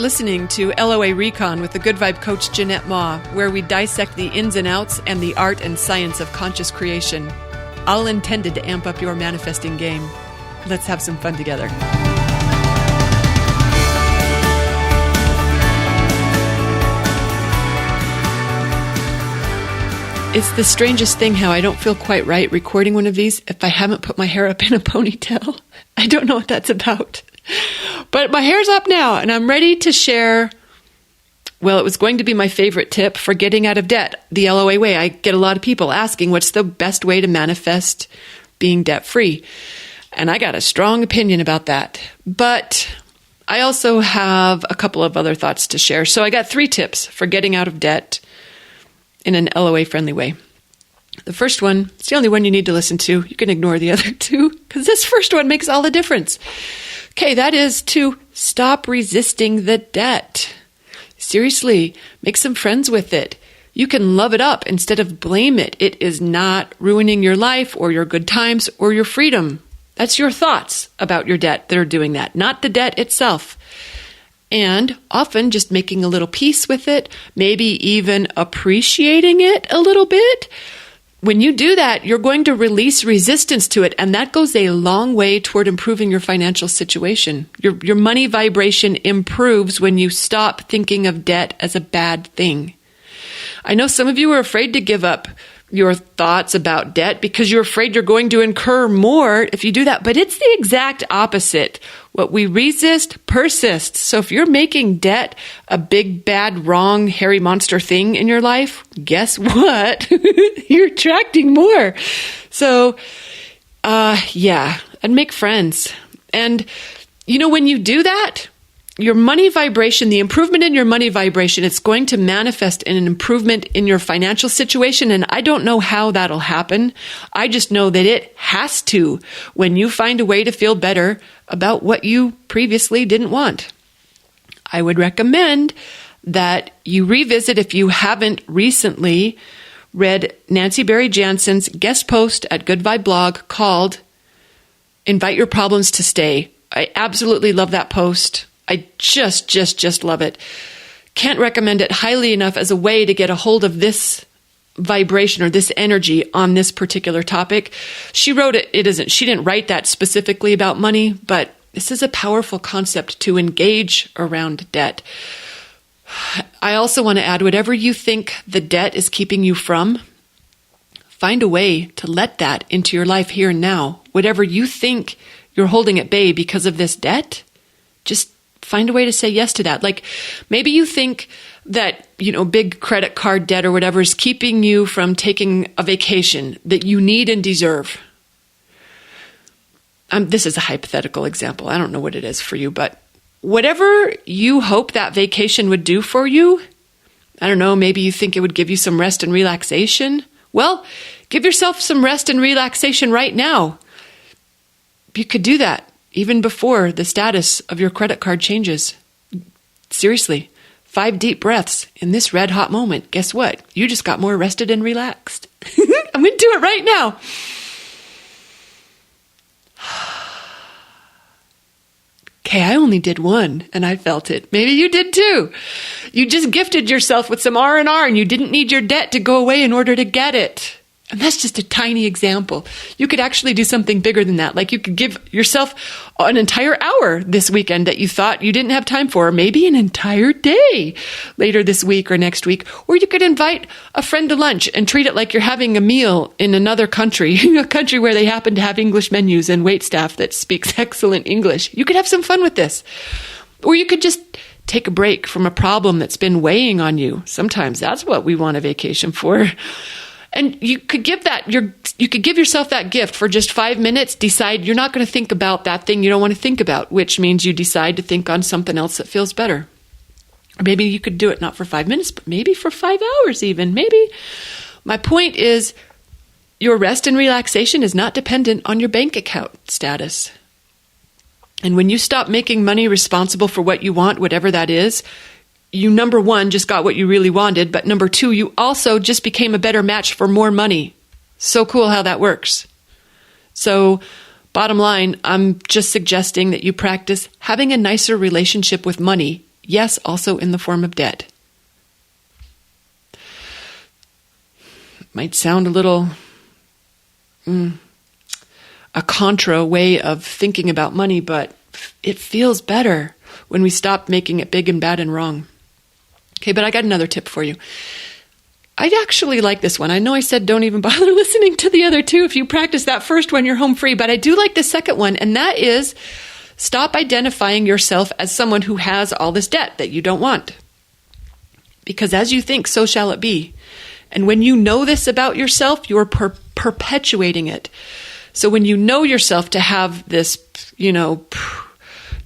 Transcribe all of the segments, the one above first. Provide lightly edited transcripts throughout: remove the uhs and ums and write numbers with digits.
listening to LOA Recon with the Good Vibe Coach Jeanette Ma, where we dissect the ins and outs and the art and science of conscious creation, all intended to amp up your manifesting game. Let's have some fun together. It's the strangest thing how I don't feel quite right recording one of these if I haven't put my hair up in a ponytail. I don't know what that's about. But my hair's up now, and I'm ready to share, well, it was going to be my favorite tip for getting out of debt, the LOA way. I get a lot of people asking what's the best way to manifest being debt-free. And I got a strong opinion about that. But I also have a couple of other thoughts to share. So I got 3 tips for getting out of debt in an LOA-friendly way. The first one, it's the only one you need to listen to. You can ignore the other 2, because this first one makes all the difference. Okay, that is to stop resisting the debt. Seriously, make some friends with it. You can love it up instead of blame it. It is not ruining your life or your good times or your freedom. That's your thoughts about your debt that are doing that, not the debt itself. And often just making a little peace with it, maybe even appreciating it a little bit. When you do that, you're going to release resistance to it, and that goes a long way toward improving your financial situation. Your money vibration improves when you stop thinking of debt as a bad thing. I know some of you are afraid to give up your thoughts about debt because you're afraid you're going to incur more if you do that, but it's the exact opposite. What we resist persists. So if you're making debt a big, bad, wrong, hairy monster thing in your life, guess what? You're attracting more. So, and make friends. And, when you do that, your money vibration, the improvement in your money vibration, it's going to manifest in an improvement in your financial situation. And I don't know how that'll happen. I just know that it has to when you find a way to feel better about what you previously didn't want. I would recommend that you revisit, if you haven't recently read Nancy Berry Jansen's guest post at Good Vibe blog called Invite Your Problems to Stay. I absolutely love that post. I just love it. Can't recommend it highly enough as a way to get a hold of this vibration or this energy on this particular topic. She wrote it. She didn't write that specifically about money, but this is a powerful concept to engage around debt. I also want to add, whatever you think the debt is keeping you from, find a way to let that into your life here and now. Whatever you think you're holding at bay because of this debt, just find a way to say yes to that. Like maybe you think that, big credit card debt or whatever is keeping you from taking a vacation that you need and deserve. This is a hypothetical example. I don't know what it is for you, but whatever you hope that vacation would do for you, I don't know, maybe you think it would give you some rest and relaxation. Well, give yourself some rest and relaxation right now. You could do that even before the status of your credit card changes. Seriously, 5 deep breaths in this red hot moment. Guess what? You just got more rested and relaxed. I'm going to do it right now. Okay, I only did 1 and I felt it. Maybe you did too. You just gifted yourself with some R&R and you didn't need your debt to go away in order to get it. And that's just a tiny example. You could actually do something bigger than that. Like you could give yourself an entire hour this weekend that you thought you didn't have time for, or maybe an entire day later this week or next week. Or you could invite a friend to lunch and treat it like you're having a meal in another country, a country where they happen to have English menus and waitstaff that speaks excellent English. You could have some fun with this. Or you could just take a break from a problem that's been weighing on you. Sometimes that's what we want a vacation for. And you could give yourself that gift for just 5 minutes. Decide you're not going to think about that thing you don't want to think about, which means you decide to think on something else that feels better. Or maybe you could do it not for 5 minutes, but maybe for 5 hours even. Maybe. My point is, your rest and relaxation is not dependent on your bank account status. And when you stop making money responsible for what you want, whatever that is, you, number 1, just got what you really wanted, but number 2, you also just became a better match for more money. So cool how that works. So bottom line, I'm just suggesting that you practice having a nicer relationship with money Yes, also in the form of debt. Might sound a little a contra way of thinking about money, but it feels better when we stop making it big and bad and wrong. Okay, but I got another tip for you. I actually like this one. I know I said don't even bother listening to the other two. If you practice that first one, you're home free. But I do like the second one, and that is stop identifying yourself as someone who has all this debt that you don't want. Because as you think, so shall it be. And when you know this about yourself, you're perpetuating it. So when you know yourself to have this,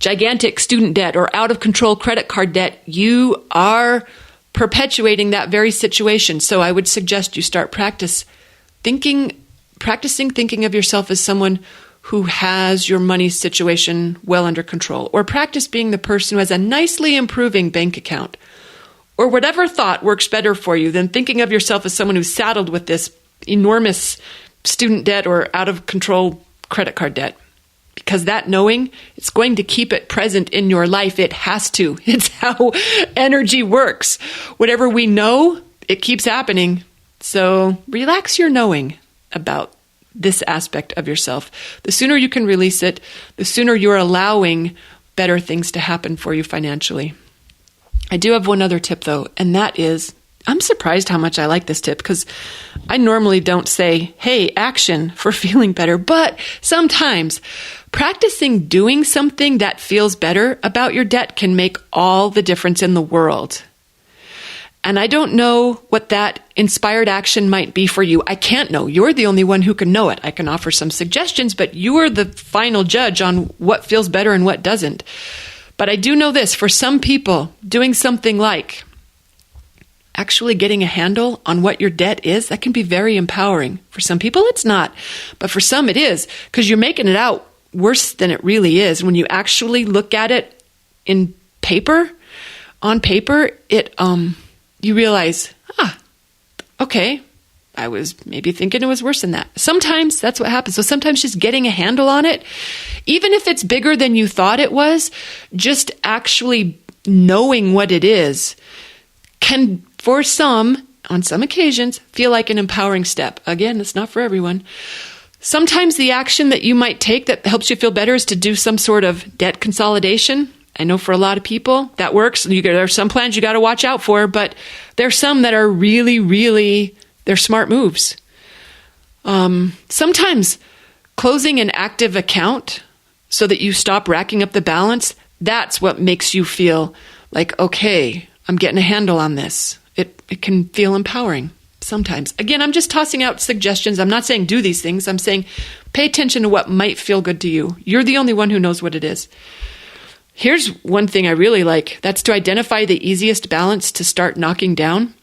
gigantic student debt or out of control credit card debt, you are perpetuating that very situation. So I would suggest you start practicing thinking of yourself as someone who has your money situation well under control, or practice being the person who has a nicely improving bank account, or whatever thought works better for you than thinking of yourself as someone who's saddled with this enormous student debt or out of control credit card debt. Because that knowing, it's going to keep it present in your life. It has to. It's how energy works. Whatever we know, it keeps happening. So relax your knowing about this aspect of yourself. The sooner you can release it, the sooner you're allowing better things to happen for you financially. I do have one other tip though, and that is, I'm surprised how much I like this tip because I normally don't say, hey, action for feeling better, but sometimes practicing doing something that feels better about your debt can make all the difference in the world. And I don't know what that inspired action might be for you. I can't know. You're the only one who can know it. I can offer some suggestions, but you are the final judge on what feels better and what doesn't. But I do know this, for some people, doing something like actually getting a handle on what your debt is, that can be very empowering. For some people, it's not. But for some, it is, because you're making it out worse than it really is. When you actually look at it on paper, you realize, okay, I was maybe thinking it was worse than that. Sometimes that's what happens. So sometimes just getting a handle on it, even if it's bigger than you thought it was, just actually knowing what it is can, for some, on some occasions, feel like an empowering step. Again, it's not for everyone. Sometimes the action that you might take that helps you feel better is to do some sort of debt consolidation. I know for a lot of people that works. There are some plans you got to watch out for, but there's some that are really, really, they're smart moves. Sometimes closing an active account so that you stop racking up the balance, that's what makes you feel like, okay, I'm getting a handle on this. It can feel empowering sometimes. Again, I'm just tossing out suggestions. I'm not saying do these things. I'm saying pay attention to what might feel good to you. You're the only one who knows what it is. Here's one thing I really like. That's to identify the easiest balance to start knocking down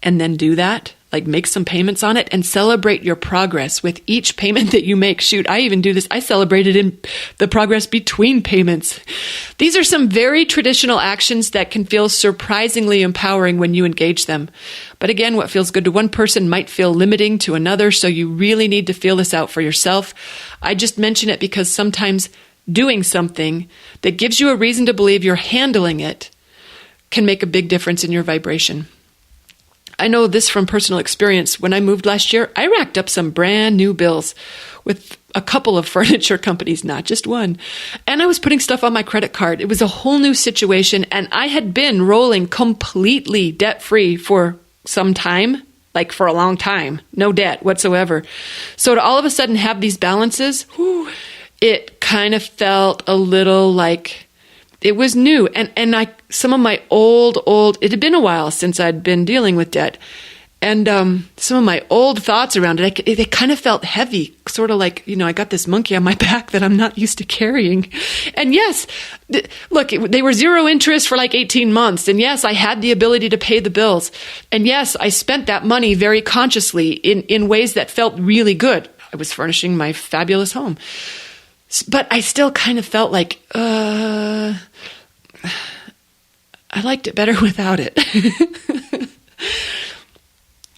and then do that. Like make some payments on it and celebrate your progress with each payment that you make. Shoot, I even do this. I celebrated in the progress between payments. These are some very traditional actions that can feel surprisingly empowering when you engage them. But again, what feels good to one person might feel limiting to another. So you really need to feel this out for yourself. I just mention it because sometimes doing something that gives you a reason to believe you're handling it can make a big difference in your vibration. I know this from personal experience. When I moved last year, I racked up some brand new bills with a couple of furniture companies, not just one. And I was putting stuff on my credit card. It was a whole new situation. And I had been rolling completely debt-free for some time, like for a long time, no debt whatsoever. So to all of a sudden have these balances, it kind of felt a little like it was new. And some of my old, it had been a while since I'd been dealing with debt. And some of my old thoughts around it, it kind of felt heavy, sort of like, I got this monkey on my back that I'm not used to carrying. And yes, look, they were zero interest for like 18 months. And yes, I had the ability to pay the bills. And yes, I spent that money very consciously in ways that felt really good. I was furnishing my fabulous home. But I still kind of felt like, I liked it better without it.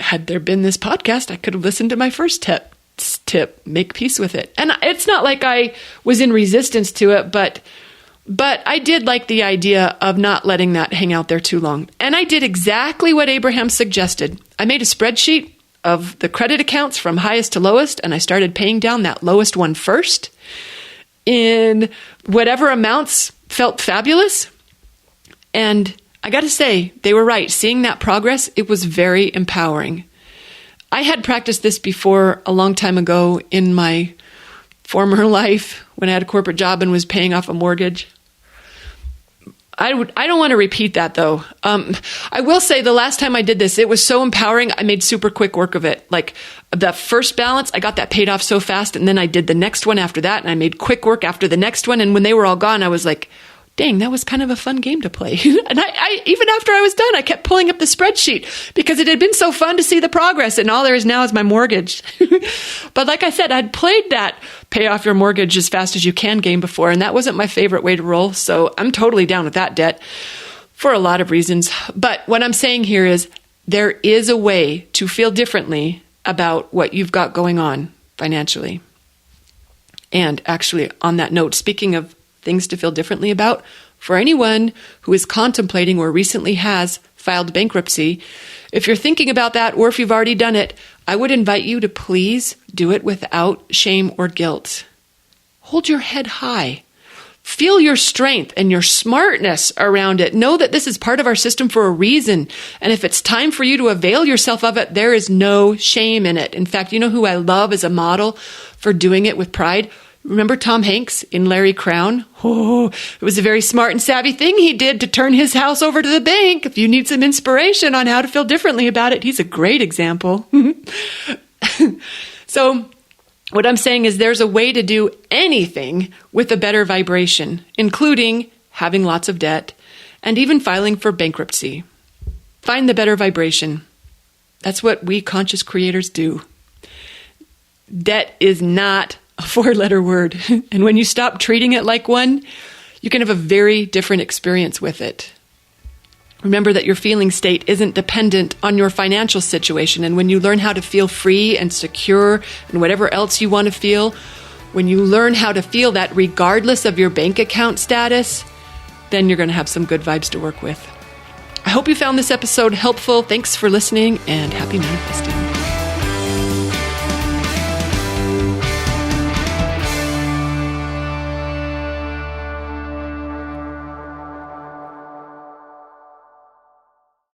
Had there been this podcast, I could have listened to my first tip, make peace with it. And it's not like I was in resistance to it, but But I did like the idea of not letting that hang out there too long. And I did exactly what Abraham suggested. I made a spreadsheet of the credit accounts from highest to lowest, and I started paying down that lowest one first in whatever amounts felt fabulous. And I got to say, they were right. Seeing that progress, it was very empowering. I had practiced this before a long time ago in my former life when I had a corporate job and was paying off a mortgage. I don't want to repeat that though. I will say the last time I did this, it was so empowering. I made super quick work of it. Like the first balance, I got that paid off so fast. And then I did the next one after that. And I made quick work after the next one. And when they were all gone, I was like, dang, that was kind of a fun game to play. And I even after I was done, I kept pulling up the spreadsheet because it had been so fun to see the progress. And all there is now is my mortgage. But like I said, I'd played that pay off your mortgage as fast as you can game before. And that wasn't my favorite way to roll. So I'm totally down with that debt for a lot of reasons. But what I'm saying here is there is a way to feel differently about what you've got going on financially. And actually, on that note, speaking of things to feel differently about, for anyone who is contemplating or recently has filed bankruptcy, if you're thinking about that or if you've already done it, I would invite you to please do it without shame or guilt. Hold your head high. Feel your strength and your smartness around it. Know that this is part of our system for a reason. And if it's time for you to avail yourself of it, there is no shame in it. In fact, you know who I love as a model for doing it with pride? Remember Tom Hanks in Larry Crown? Oh, it was a very smart and savvy thing he did to turn his house over to the bank. If you need some inspiration on how to feel differently about it, he's a great example. So what I'm saying is there's a way to do anything with a better vibration, including having lots of debt and even filing for bankruptcy. Find the better vibration. That's what we conscious creators do. Debt is not a 4-letter word. And when you stop treating it like one, you can have a very different experience with it. Remember that your feeling state isn't dependent on your financial situation. And when you learn how to feel free and secure and whatever else you want to feel, when you learn how to feel that regardless of your bank account status, then you're going to have some good vibes to work with. I hope you found this episode helpful. Thanks for listening and happy manifesting.